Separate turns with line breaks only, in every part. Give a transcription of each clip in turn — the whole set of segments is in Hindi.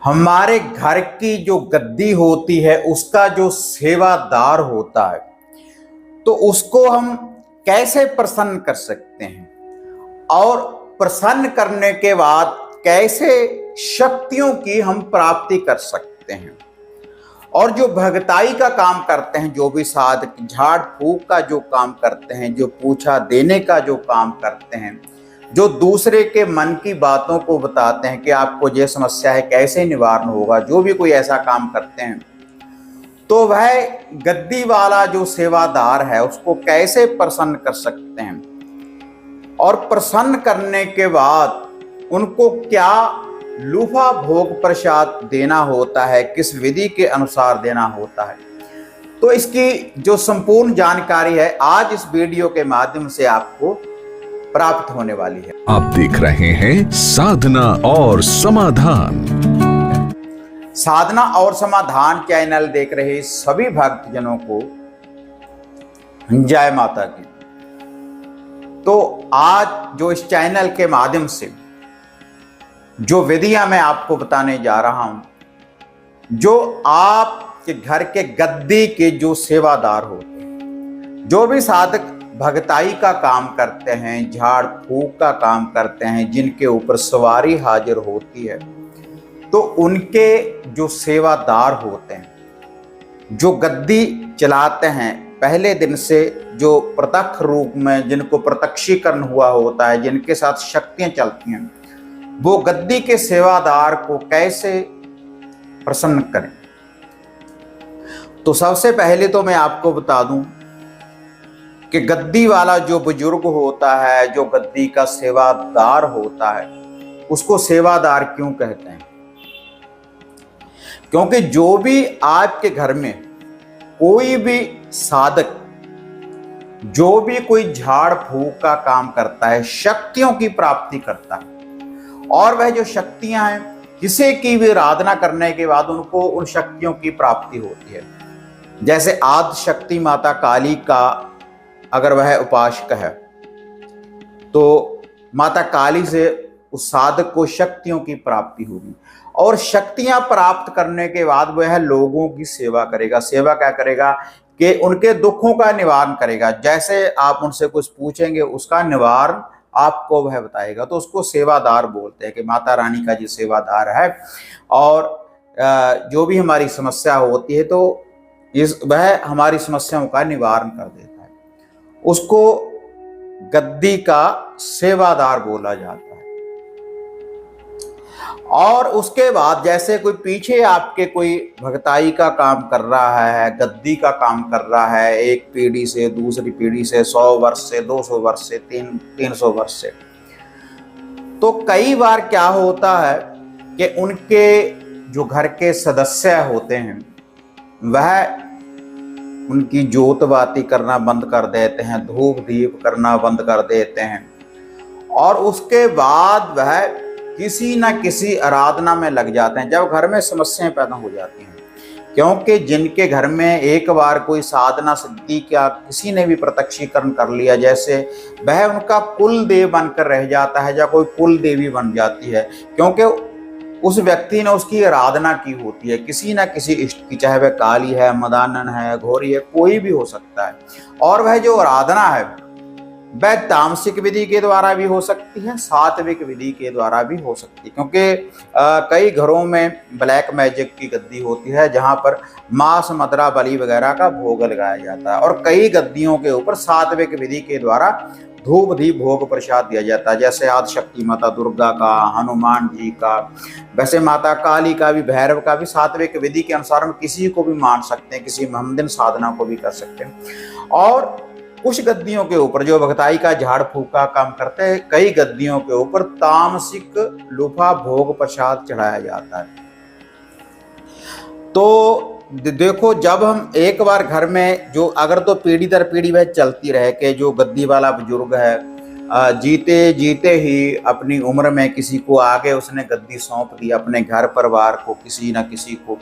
हमारे घर की जो गद्दी होती है उसका जो सेवादार होता है, तो उसको हम कैसे प्रसन्न कर सकते हैं और प्रसन्न करने के बाद कैसे शक्तियों की हम प्राप्ति कर सकते हैं। और जो भगताई का काम करते हैं, जो भी साधक झाड़ फूक का जो काम करते हैं, जो पूछा देने का जो काम करते हैं, जो दूसरे के मन की बातों को बताते हैं कि आपको ये समस्या है कैसे निवारण होगा, जो भी कोई ऐसा काम करते हैं, तो वह गद्दी वाला जो सेवादार है उसको कैसे प्रसन्न कर सकते हैं और प्रसन्न करने के बाद उनको क्या लूफा भोग प्रसाद देना होता है, किस विधि के अनुसार देना होता है। तो इसकी जो संपूर्ण जानकारी है आज इस वीडियो के माध्यम से आपको प्राप्त होने वाली है।
आप देख रहे हैं साधना और समाधान।
साधना और समाधान चैनल देख रहे सभी भक्तजनों को जय माता की। तो आज जो इस चैनल के माध्यम से जो विधियां मैं आपको बताने जा रहा हूं, जो आपके घर के गद्दी के जो सेवादार होते हैं, जो भी साधक भगताई का काम करते हैं, झाड़ फूक का काम करते हैं, जिनके ऊपर सवारी हाजिर होती है, तो उनके जो सेवादार होते हैं, जो गद्दी चलाते हैं, पहले दिन से जो प्रत्यक्ष रूप में जिनको प्रत्यक्षीकरण हुआ होता है, जिनके साथ शक्तियां चलती हैं, वो गद्दी के सेवादार को कैसे प्रसन्न करें। तो सबसे पहले तो मैं आपको बता दूं कि गद्दी वाला जो बुजुर्ग होता है, जो गद्दी का सेवादार होता है, उसको सेवादार क्यों कहते हैं? क्योंकि जो भी आपके घर में कोई भी साधक, जो भी कोई झाड़ फूक का काम करता है, शक्तियों की प्राप्ति करता है, और वह जो शक्तियां हैं किसी की भी आराधना करने के बाद उनको उन शक्तियों की प्राप्ति होती है। जैसे आदि शक्ति माता काली का अगर वह उपासक है तो माता काली से उस साधक को शक्तियों की प्राप्ति होगी, और शक्तियां प्राप्त करने के बाद वह लोगों की सेवा करेगा। सेवा क्या करेगा कि उनके दुखों का निवारण करेगा। जैसे आप उनसे कुछ पूछेंगे उसका निवारण आपको वह बताएगा, तो उसको सेवादार बोलते हैं कि माता रानी का जो सेवादार है। और जो भी हमारी समस्या होती है तो वह हमारी समस्याओं का निवारण कर देता है, उसको गद्दी का सेवादार बोला जाता है। और उसके बाद जैसे कोई पीछे आपके कोई भगताई का काम कर रहा है, गद्दी का काम कर रहा है, एक पीढ़ी से दूसरी पीढ़ी से, 100 वर्ष से, 200 वर्ष से, 300 वर्ष से, तो कई बार क्या होता है कि उनके जो घर के सदस्य होते हैं वह उनकी जोत बाती करना बंद कर देते हैं, धूप दीप करना बंद कर देते हैं, और उसके बाद वह किसी न किसी आराधना में लग जाते हैं जब घर में समस्याएं पैदा हो जाती हैं। क्योंकि जिनके घर में एक बार कोई साधना सिद्धि का किसी ने भी प्रत्यक्षीकरण कर लिया, जैसे वह उनका कुल देव बनकर रह जाता है या कोई कुल देवी बन जाती है, क्योंकि उस व्यक्ति ने उसकी आराधना की होती है किसी न किसी इष्ट की, चाहे वह काली है, मदानन है, घोरी है, कोई भी हो सकता है। और वह जो आराधना है वह तामसिक विधि के द्वारा भी हो सकती है, सात्विक विधि के द्वारा भी हो सकती है। क्योंकि कई घरों में ब्लैक मैजिक की गद्दी होती है जहां पर मांस मदरा बलि वगैरह का भोग लगाया जाता है, और कई गद्दियों के ऊपर सात्विक विधि के द्वारा धूप दीप भोग प्रसाद दिया जाता है। जैसे आदि शक्ति माता दुर्गा का, हनुमान जी का, वैसे माता काली का भी, भैरव का भी सात्विक विधि के अनुसार हम किसी को भी मान सकते हैं, किसी महमदिन साधना को भी कर सकते हैं। और कुछ गद्दियों के ऊपर जो भगताई का झाड़ फूक का काम करते हैं, कई गद्दियों के ऊपर तामसिक लूफा भोग प्रसाद चढ़ाया जाता है। तो देखो, जब हम एक बार घर में जो अगर तो पीढ़ी दर पीढ़ी वह चलती रहे कि जो गद्दी वाला बुजुर्ग है जीते जीते ही अपनी उम्र में किसी को आगे उसने गद्दी सौंप दी अपने घर परिवार को, किसी न किसी को,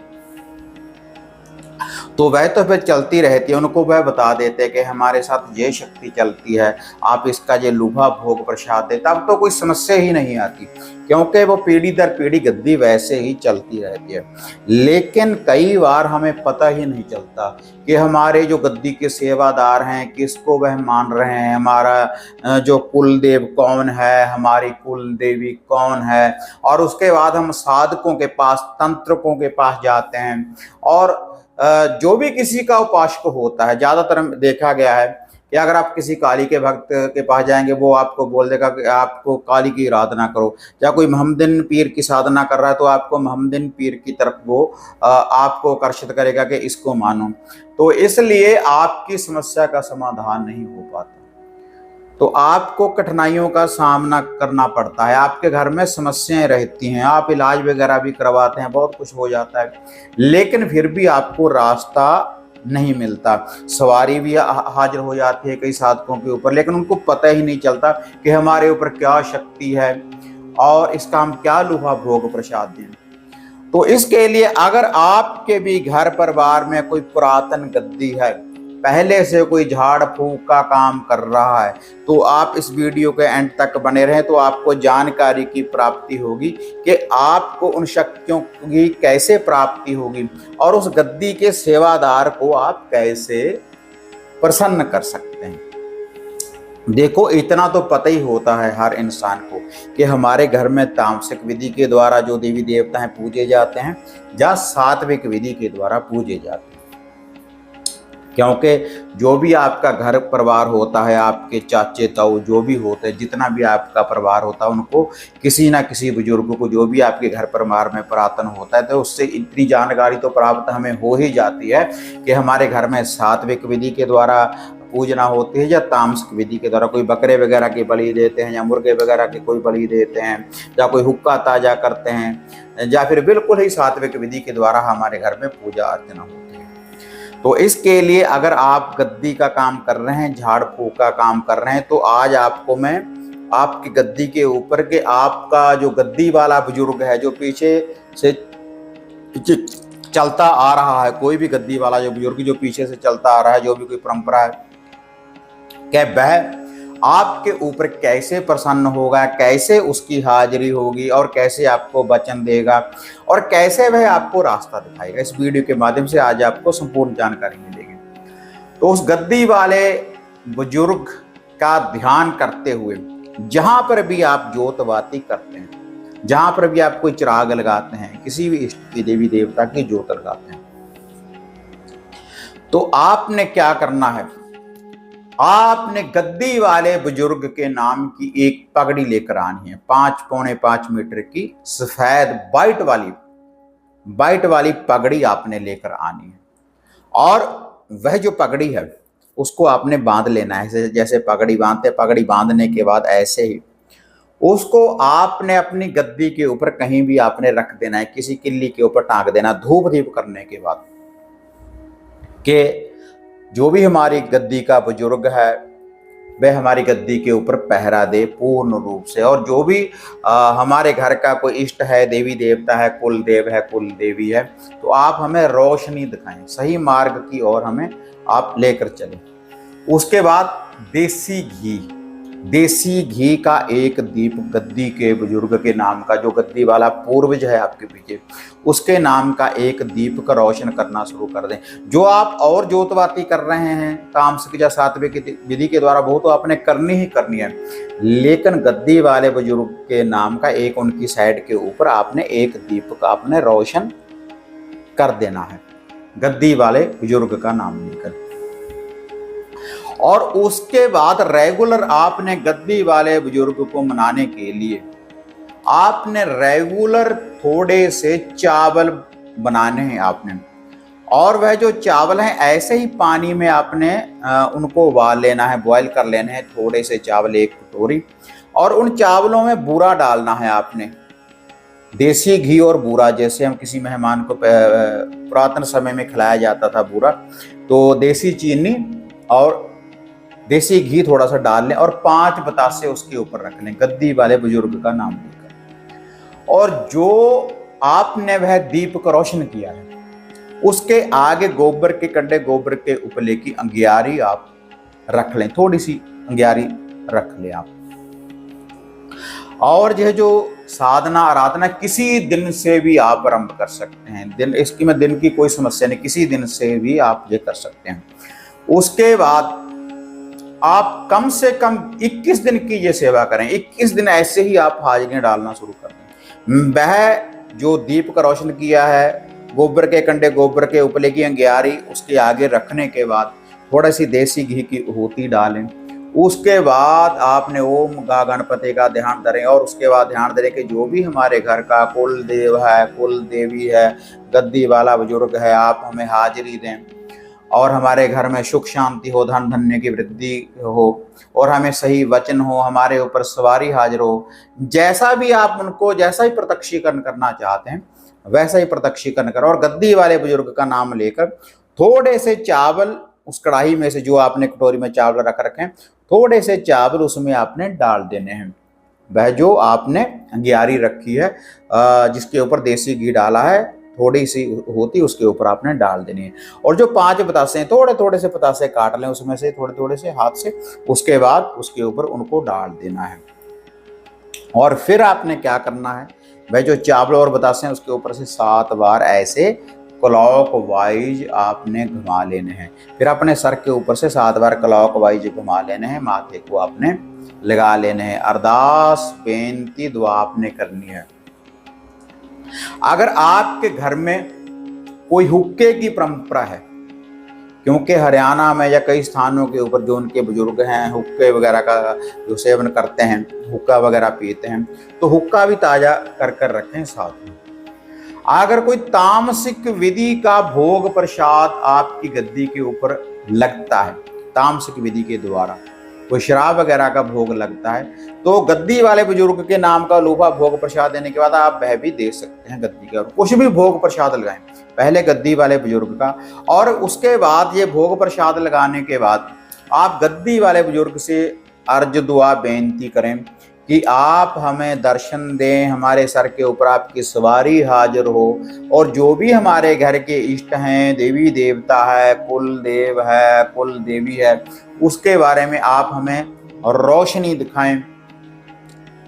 तो वह तो फिर चलती रहती है, उनको वह बता देते हैं कि हमारे साथ ये शक्ति चलती है, आप इसका ये लुभा भोग प्रसाद दे, तब तो कोई समस्या ही नहीं आती, क्योंकि वो पीढ़ी दर पीढ़ी गद्दी वैसे ही चलती रहती है। लेकिन कई बार हमें पता ही नहीं चलता कि हमारे जो गद्दी के सेवादार हैं किसको वह मान रहे हैं, हमारा जो कुल देव कौन है, हमारी कुल देवी कौन है। और उसके बाद हम साधकों के पास, तंत्रकों के पास जाते हैं, और जो भी किसी का उपासक होता है, ज्यादातर देखा गया है कि अगर आप किसी काली के भक्त के पास जाएंगे, वो आपको बोल देगा कि आपको काली की आराधना करो, या कोई मोहम्मदन पीर की साधना कर रहा है तो आपको मोहम्मदन पीर की तरफ वो आपको आकर्षित करेगा कि इसको मानो। तो इसलिए आपकी समस्या का समाधान नहीं हो पाता, तो आपको कठिनाइयों का सामना करना पड़ता है, आपके घर में समस्याएं रहती हैं, आप इलाज वगैरह भी करवाते हैं, बहुत कुछ हो जाता है, लेकिन फिर भी आपको रास्ता नहीं मिलता। सवारी भी हाजिर हो जाती है कई साधकों के ऊपर, लेकिन उनको पता ही नहीं चलता कि हमारे ऊपर क्या शक्ति है और इसका हम क्या लुभा भोग प्रसाद दें। तो इसके लिए अगर आपके भी घर परिवार में कोई पुरातन गद्दी है, पहले से कोई झाड़ फूक का काम कर रहा है, तो आप इस वीडियो के एंड तक बने रहें, तो आपको जानकारी की प्राप्ति होगी कि आपको उन शक्तियों की कैसे प्राप्ति होगी और उस गद्दी के सेवादार को आप कैसे प्रसन्न कर सकते हैं। देखो, इतना तो पता ही होता है हर इंसान को कि हमारे घर में तामसिक विधि के द्वारा जो देवी देवता हैं पूजे जाते हैं, या सात्विक विधि के द्वारा पूजे जाते हैं। क्योंकि जो भी आपका घर परिवार होता है, आपके चाचे ताऊ जो भी होते हैं, जितना भी आपका परिवार होता है, उनको किसी ना किसी बुजुर्ग को, जो भी आपके घर परिवार में पुरातन होता है, तो उससे इतनी जानकारी तो प्राप्त हमें हो ही जाती है कि हमारे घर में सात्विक विधि के द्वारा पूजना होती है या तामसिक विधि के द्वारा, कोई बकरे वगैरह की बलि देते हैं या मुर्गे वगैरह की कोई बलि देते हैं, या कोई हुक्का ताजा करते हैं, या फिर बिल्कुल ही सात्विक विधि के द्वारा हमारे घर में पूजा अर्चना होती है। तो इसके लिए अगर आप गद्दी का काम कर रहे हैं, झाड़ फूक का काम कर रहे हैं, तो आज आपको मैं आपकी गद्दी के ऊपर के आपका जो गद्दी वाला बुजुर्ग है, जो पीछे से चलता आ रहा है, कोई भी गद्दी वाला जो बुजुर्ग जो पीछे से चलता आ रहा है, जो भी कोई परंपरा है, क्या वह आपके ऊपर कैसे प्रसन्न होगा, कैसे उसकी हाजिरी होगी और कैसे आपको वचन देगा और कैसे वह आपको रास्ता दिखाएगा। इस वीडियो के माध्यम से आज आपको संपूर्ण जानकारी मिलेगी। तो उस गद्दी वाले बुजुर्ग का ध्यान करते हुए, जहां पर भी आप जोतबाती करते हैं, जहां पर भी आप कोई चिराग लगाते हैं, किसी भी इष्ट की देवी देवता की जोत लगाते हैं, तो आपने क्या करना है, आपने गद्दी वाले बुजुर्ग के नाम की एक पगड़ी लेकर आनी है, 5-5.25 मीटर की सफेद वाइट वाली पगड़ी आपने लेकर आनी है। और वह जो पगड़ी है उसको आपने बांध लेना है, जैसे पगड़ी बांधते, पगड़ी बांधने के बाद ऐसे ही उसको आपने अपनी गद्दी के ऊपर कहीं भी आपने रख देना है, किसी किल्ली के ऊपर टांग देना, धूप दीप करने के बाद, कि जो भी हमारी गद्दी का बुजुर्ग है वह हमारी गद्दी के ऊपर पहरा दे पूर्ण रूप से। और जो भी हमारे घर का कोई इष्ट है, देवी देवता है, कुल देव है, कुल देवी है, तो आप हमें रोशनी दिखाएं, सही मार्ग की ओर हमें आप लेकर चलें। उसके बाद देसी घी का एक दीप गद्दी के बुजुर्ग के नाम का, जो गद्दी वाला पूर्वज है आपके पीछे, उसके नाम का एक दीप का रोशन करना शुरू कर दें। जो आप और जोतबाती कर रहे हैं तामसिक या सात्विक विधि के द्वारा, वो तो आपने करनी ही करनी है, लेकिन गद्दी वाले बुजुर्ग के नाम का एक उनकी साइड के ऊपर आपने एक दीप का आपने रोशन कर देना है, गद्दी वाले बुजुर्ग का नाम लेकर। और उसके बाद रेगुलर आपने गद्दी वाले बुजुर्ग को मनाने के लिए आपने रेगुलर थोड़े से चावल बनाने हैं आपने, और वह जो चावल हैं ऐसे ही पानी में आपने उनको उबाल लेना है, बॉयल कर लेने हैं, थोड़े से चावल एक कटोरी, और उन चावलों में बूरा डालना है आपने, देसी घी और बूरा। जैसे हम किसी मेहमान को पुरातन समय में खिलाया जाता था बूरा, तो देसी चीनी और देसी घी थोड़ा सा डाल लें और 5 बतासे उसके ऊपर रख लें, गद्दी वाले बुजुर्ग का नाम लेकर। और जो आपने वह दीप का रोशन किया है उसके आगे गोबर के कंडे, गोबर के उपले की अंगियारी आप रख लें, थोड़ी सी अंगियारी रख लें आप। और यह जो साधना आराधना किसी दिन से भी आप आरंभ कर सकते हैं। दिन इसकी में दिन की कोई समस्या नहीं, किसी दिन से भी आप ये कर सकते हैं। उसके बाद आप कम से कम 21 दिन की ये सेवा करें। 21 दिन ऐसे ही आप हाजिरियां डालना शुरू कर दें। वह जो दीप का रोशन किया है, गोबर के कंडे, गोबर के उपले की अंगियारी उसके आगे रखने के बाद थोड़ी सी देसी घी की होती डालें। उसके बाद आपने ओम गा गणपति का ध्यान धरें, और उसके बाद ध्यान धरें कि जो भी हमारे घर का कुल देव है, कुल देवी है, गद्दी वाला बुजुर्ग है, आप हमें हाजिरी दें और हमारे घर में सुख शांति हो, धन धन्य की वृद्धि हो, और हमें सही वचन हो, हमारे ऊपर सवारी हाजिर हो। जैसा भी आप उनको, जैसा ही प्रत्यक्षीकरण करना चाहते हैं वैसा ही प्रत्यक्षीकरण करें। और गद्दी वाले बुजुर्ग का नाम लेकर थोड़े से चावल उस कढ़ाई में से, जो आपने कटोरी में चावल रख रखे, थोड़े से चावल उसमें आपने डाल देने हैं। वह जो आपने अंगियारी रखी है, जिसके ऊपर देसी घी डाला है, थोड़ी सी होती उसके ऊपर आपने डाल देनी है। और जो 5 बतासे हैं, थोड़े थोड़े से बतासे काट लें उसमें से, थोड़े थोड़े से हाथ से, उसके बाद उसके ऊपर उनको डाल देना है। और फिर आपने क्या करना है, वह जो चावल और बतासे हैं उसके ऊपर से 7 बार ऐसे क्लॉक वाइज आपने घुमा लेने हैं। फिर अपने सर के ऊपर से 7 बार क्लॉक वाइज घुमा लेने हैं, माथे को आपने लगा लेने हैं। अरदास बेनती दुआ आपने करनी है। अगर आपके घर में कोई हुक्के की परंपरा है, क्योंकि हरियाणा में या कई स्थानों के ऊपर जो उनके बुजुर्ग हैं हुक्के वगैरह का जो सेवन करते हैं, हुक्का वगैरह पीते हैं, तो हुक्का भी ताजा कर कर रखें साथ में। अगर कोई तामसिक विधि का भोग प्रसाद आपकी गद्दी के ऊपर लगता है, तामसिक विधि के द्वारा कोई शराब वगैरह का भोग लगता है, तो गद्दी वाले बुजुर्ग के नाम का लोभा भोग प्रसाद देने के बाद आप वह भी दे सकते हैं गद्दी का। कुछ भी भोग प्रसाद लगाएं, पहले गद्दी वाले बुजुर्ग का, और उसके बाद ये भोग प्रसाद लगाने के बाद आप गद्दी वाले बुजुर्ग से अर्ज दुआ बेनती करें कि आप हमें दर्शन दें, हमारे सर के ऊपर आपकी सवारी हाजिर हो, और जो भी हमारे घर के इष्ट हैं, देवी देवता है, कुल देव है, कुल देवी है, उसके बारे में आप हमें रोशनी दिखाएं,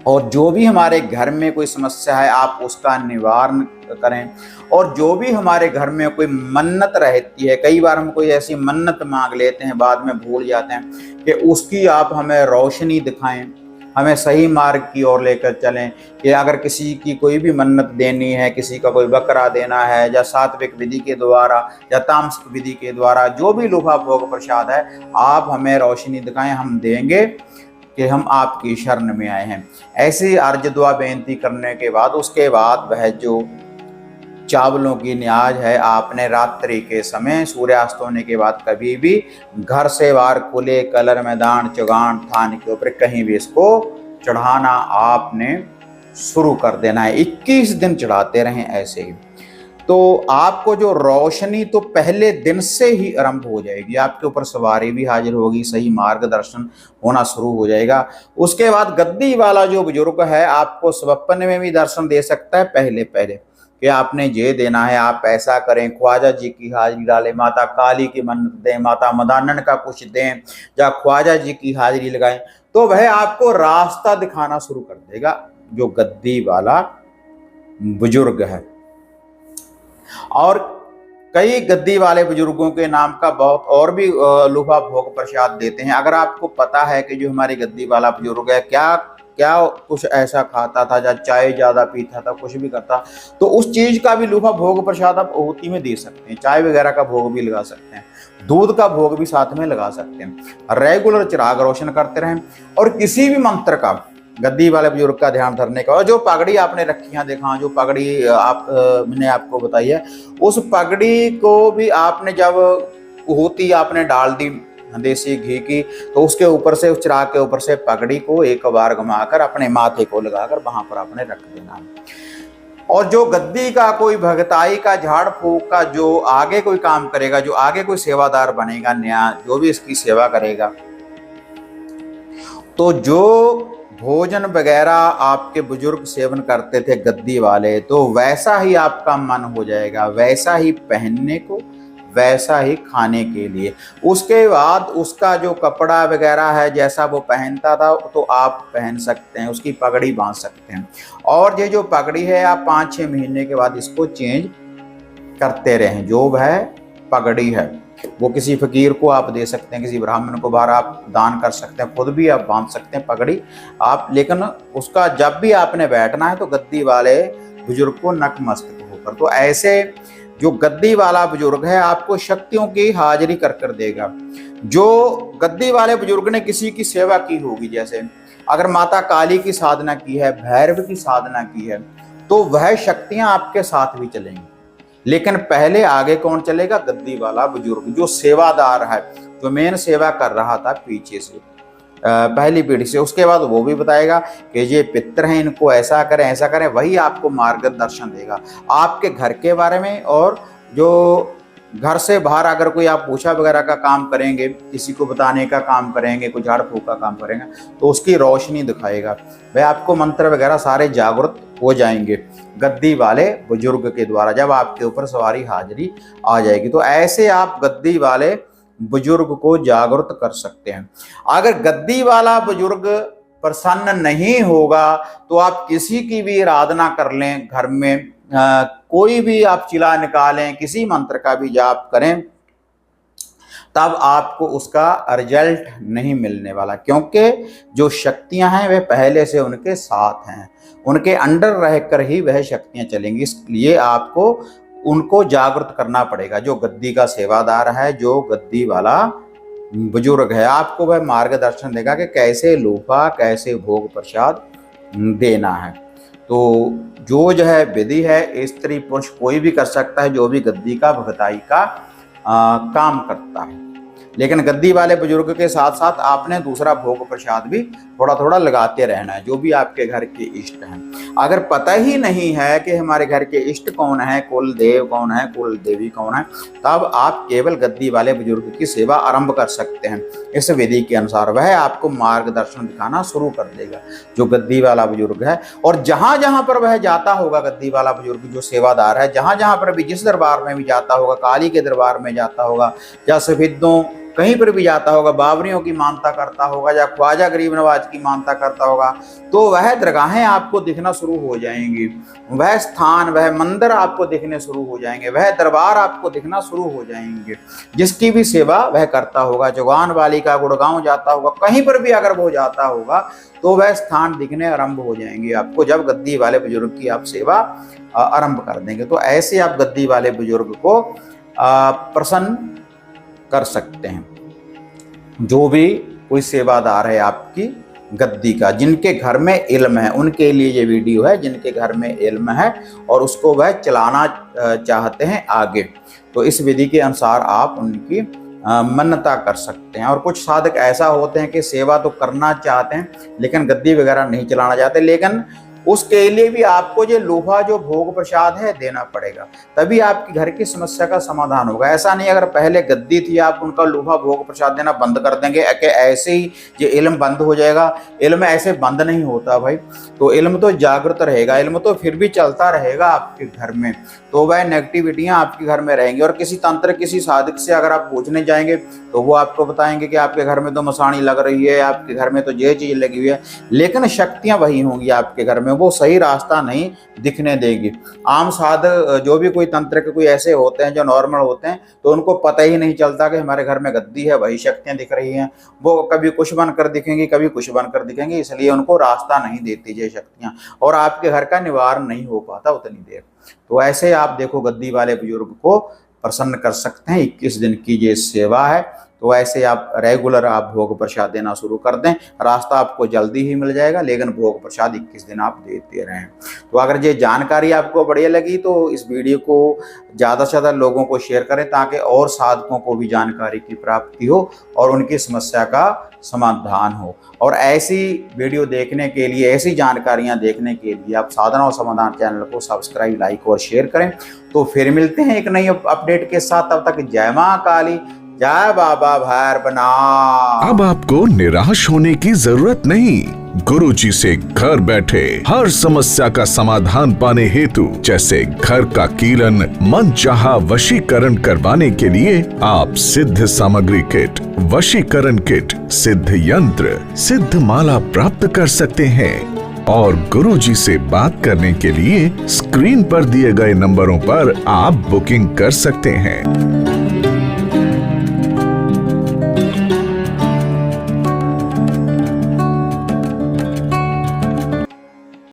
और जो भी हमारे घर में कोई समस्या है आप उसका निवारण करें। और जो भी हमारे घर में कोई मन्नत रहती है, कई बार हम कोई ऐसी मन्नत मांग लेते हैं बाद में भूल जाते हैं, कि उसकी आप हमें रोशनी दिखाएं, हमें सही मार्ग की ओर लेकर चलें। कि अगर किसी की कोई भी मन्नत देनी है, किसी का कोई बकरा देना है, या सात्विक विधि के द्वारा या तामसिक विधि के द्वारा जो भी लोभा भोग प्रसाद है, आप हमें रोशनी दिखाएं, हम देंगे कि हम आपकी शरण में आए हैं। ऐसी अर्ज दुआ बेनती करने के बाद उसके बाद वह जो चावलों की न्याज है, आपने रात्रि के समय सूर्यास्त होने के बाद कभी भी घर से बाहर खुले कलर, मैदान, चौगान, थान के ऊपर कहीं भी इसको चढ़ाना आपने शुरू कर देना है। 21 दिन चढ़ाते रहें ऐसे ही। तो आपको जो रोशनी तो पहले दिन से ही आरंभ हो जाएगी, आपके ऊपर सवारी भी हाजिर होगी, सही मार्गदर्शन होना शुरू हो जाएगा। उसके बाद गद्दी वाला जो बुजुर्ग है आपको स्वप्न में भी दर्शन दे सकता है। पहले कि आपने ये देना है, आप ऐसा करें, ख्वाजा जी की हाजिरी डालें, माता काली की मन्नत दें, माता मदानन का कुछ दें, या ख्वाजा जी की हाजिरी लगाएं, तो वह आपको रास्ता दिखाना शुरू कर देगा जो गद्दी वाला बुजुर्ग है। और कई गद्दी वाले बुजुर्गों के नाम का बहुत और भी लोभा भोग प्रसाद देते हैं। अगर आपको पता है कि जो हमारी गद्दी वाला बुजुर्ग है क्या कुछ ऐसा खाता था, या चाय ज़्यादा पीता था, कुछ भी करता, तो उस चीज़ का भी लोभा भोग प्रसाद आप आहुति में दे सकते हैं। चाय वगैरह का भोग भी लगा सकते हैं, दूध का भोग भी साथ में लगा सकते हैं। रेगुलर चिराग रोशन करते रहें। और किसी भी मंत्र का, गद्दी वाले बुजुर्ग का ध्यान धरने का, और जो पगड़ी आपने रखी है, देखा जो पगड़ी मैंने आपको बताई है, उस पगड़ी को भी आपने जब होती आपने डाल दी देसी घी की, तो उसके ऊपर से, उस चिराग के ऊपर से पगड़ी को एक बार घुमाकर अपने माथे को लगाकर वहां पर आपने रख देना है। और जो गद्दी का कोई भगताई का, झाड़ फूक का जो आगे कोई काम करेगा, जो आगे कोई सेवादार बनेगा नया, जो भी इसकी सेवा करेगा, तो जो भोजन वगैरह आपके बुजुर्ग सेवन करते थे गद्दी वाले, तो वैसा ही आपका मन हो जाएगा, वैसा ही पहनने को, वैसा ही खाने के लिए। उसके बाद उसका जो कपड़ा वगैरह है जैसा वो पहनता था तो आप पहन सकते हैं, उसकी पगड़ी बांध सकते हैं। और ये जो पगड़ी है आप 5-6 महीने के बाद इसको चेंज करते रहें। जो वह पगड़ी है वो किसी फकीर को आप दे सकते हैं, किसी ब्राह्मण को बाहर आप दान कर सकते हैं, खुद भी आप बांध सकते हैं पगड़ी आप। लेकिन उसका जब भी आपने बैठना है तो गद्दी वाले बुजुर्ग को नतमस्तक होकर, तो ऐसे जो गद्दी वाला बुजुर्ग है आपको शक्तियों की हाजिरी कर कर देगा। जो गद्दी वाले बुजुर्ग ने किसी की सेवा की होगी, जैसे अगर माता काली की साधना की है, भैरव की साधना की है, तो वह शक्तियां आपके साथ भी चलेंगी। लेकिन पहले आगे कौन चलेगा? गद्दी वाला बुजुर्ग, जो सेवादार है, जो मेन सेवा कर रहा था पीछे से, पहली पीढ़ी से। उसके बाद वो भी बताएगा कि ये पितर हैं, इनको ऐसा करें ऐसा करें, वही आपको मार्गदर्शन देगा आपके घर के बारे में। और जो घर से बाहर अगर कोई आप पूछा वगैरह का काम करेंगे, किसी को बताने का काम करेंगे, कोई झाड़ फूक का काम करेंगे, तो उसकी रोशनी दिखाएगा, वह आपको मंत्र वगैरह सारे जागृत हो जाएंगे गद्दी वाले बुजुर्ग के द्वारा, जब आपके ऊपर सवारी हाजिरी आ जाएगी। तो ऐसे आप गद्दी वाले बुजुर्ग को जागृत कर सकते हैं। अगर गद्दी वाला बुजुर्ग प्रसन्न नहीं होगा तो आप किसी की भी आराधना कर लें, घर में कोई भी आप चिला निकालें, किसी मंत्र का भी जाप करें, तब आपको उसका रिजल्ट नहीं मिलने वाला, क्योंकि जो शक्तियां हैं वे पहले से उनके साथ हैं, उनके अंडर रहकर ही वह शक्तियां चलेंगी। इसलिए आपको उनको जागृत करना पड़ेगा। जो गद्दी का सेवादार है, जो गद्दी वाला बुजुर्ग है, आपको वह मार्गदर्शन देगा कि कैसे लोफा, कैसे भोग प्रसाद देना है। तो जो है विधि है स्त्री पुरुष कोई भी कर सकता है, जो भी गद्दी का भगताई का काम करता है। लेकिन गद्दी वाले बुजुर्ग के साथ साथ आपने दूसरा भोग प्रसाद भी थोड़ा थोड़ा लगाते रहना है, जो भी आपके घर के इष्ट हैं। अगर पता ही नहीं है कि हमारे घर के इष्ट कौन है, कुल देव कौन है, कुल देवी कौन है, तब आप केवल गद्दी वाले बुजुर्ग की सेवा आरंभ कर सकते हैं। इस विधि के अनुसार वह आपको मार्गदर्शन दिखाना शुरू कर देगा, जो गद्दी वाला बुजुर्ग है। और जहां जहां पर वह जाता होगा, गद्दी वाला बुजुर्ग जो सेवादार है, जहां जहां पर भी, जिस दरबार में भी जाता होगा, काली के दरबार में जाता होगा या सफेदों कहीं पर भी जाता होगा, बावरियों की मानता करता होगा या ख्वाजा गरीब नवाज की मानता करता होगा, तो वह दरगाहें आपको दिखना शुरू हो जाएंगी, वह स्थान, वह मंदिर आपको दिखने शुरू हो जाएंगे, वह दरबार आपको दिखना शुरू हो जाएंगे। जिसकी भी सेवा वह करता होगा, चौगान वाली का गुड़गांव जाता होगा, कहीं पर भी अगर वो जाता होगा, तो वह स्थान दिखने आरंभ हो जाएंगे आपको, जब गद्दी वाले बुजुर्ग की आप सेवा आरंभ कर देंगे। तो ऐसे आप गद्दी वाले बुजुर्ग को प्रसन्न कर सकते हैं। जो भी कोई सेवादार है आपकी गद्दी का, जिनके घर में इल्म है, उनके लिए ये वीडियो है, जिनके घर में इल्म है और उसको वह चलाना चाहते हैं आगे, तो इस विधि के अनुसार आप उनकी मन्नता कर सकते हैं। और कुछ साधक ऐसा होते हैं कि सेवा तो करना चाहते हैं लेकिन गद्दी वगैरह नहीं चलाना चाहते, लेकिन उसके लिए भी आपको ये लोहा जो भोग प्रसाद है देना पड़ेगा, तभी आपकी घर की समस्या का समाधान होगा। ऐसा नहीं अगर पहले गद्दी थी आप उनका लोहा भोग प्रसाद देना बंद कर देंगे कि ऐसे ही ये इल्म बंद हो जाएगा। इल्म ऐसे बंद नहीं होता भाई, तो इल्म तो जागृत रहेगा, इल्म तो फिर भी चलता रहेगा आपके घर में, तो वह नेगेटिविटियां आपके घर में रहेंगी। और किसी तंत्र, किसी साधक से अगर आप पूछने जाएंगे तो वो आपको बताएंगे कि आपके घर में तो मसाणी लग रही है, आपके घर में तो ये चीज लगी हुई है, लेकिन शक्तियां वही होंगी आपके घर में, वो सही रास्ता नहीं दिखने देगी। आम साधक, जो भी कोई तंत्र के कोई ऐसे होते हैं जो नॉर्मल होते हैं, तो उनको पता ही नहीं चलता कि हमारे घर में गद्दी है, वही शक्तियां दिख रही हैं, वो कभी कुछ बनकर दिखेंगी, कभी कुछ बनकर दिखेंगी, इसलिए उनको रास्ता नहीं देती ये शक्तियां, और आपके घर का निवारण नहीं हो पाता उतनी देर। तो ऐसे आप देखो गद्दी वाले बुजुर्ग को प्रसन्न कर सकते हैं। 21 दिन की ये सेवा है, तो ऐसे आप रेगुलर आप भोग प्रसाद देना शुरू कर दें, रास्ता आपको जल्दी ही मिल जाएगा, लेकिन भोग प्रसाद 21 दिन आप देते रहें। तो अगर ये जानकारी आपको बढ़िया लगी तो इस वीडियो को ज़्यादा से ज़्यादा लोगों को शेयर करें, ताकि और साधकों को भी जानकारी की प्राप्ति हो और उनकी समस्या का समाधान हो। और ऐसी वीडियो देखने के लिए, ऐसी जानकारियाँ देखने के लिए आप साधना और समाधान चैनल को सब्सक्राइब, लाइक और शेयर करें। तो फिर मिलते हैं एक नई अपडेट के साथ, तब तक जय माँ काली, जय बाबा भैरवनाथ।
अब आपको निराश होने की जरूरत नहीं। गुरुजी से घर बैठे हर समस्या का समाधान पाने हेतु, जैसे घर का कीलन, मनचाहा वशीकरण करवाने के लिए आप सिद्ध सामग्री किट, वशीकरण किट, सिद्ध यंत्र, सिद्ध माला प्राप्त कर सकते हैं। और गुरुजी से बात करने के लिए स्क्रीन पर दिए गए नंबरों पर आप बुकिंग कर सकते हैं।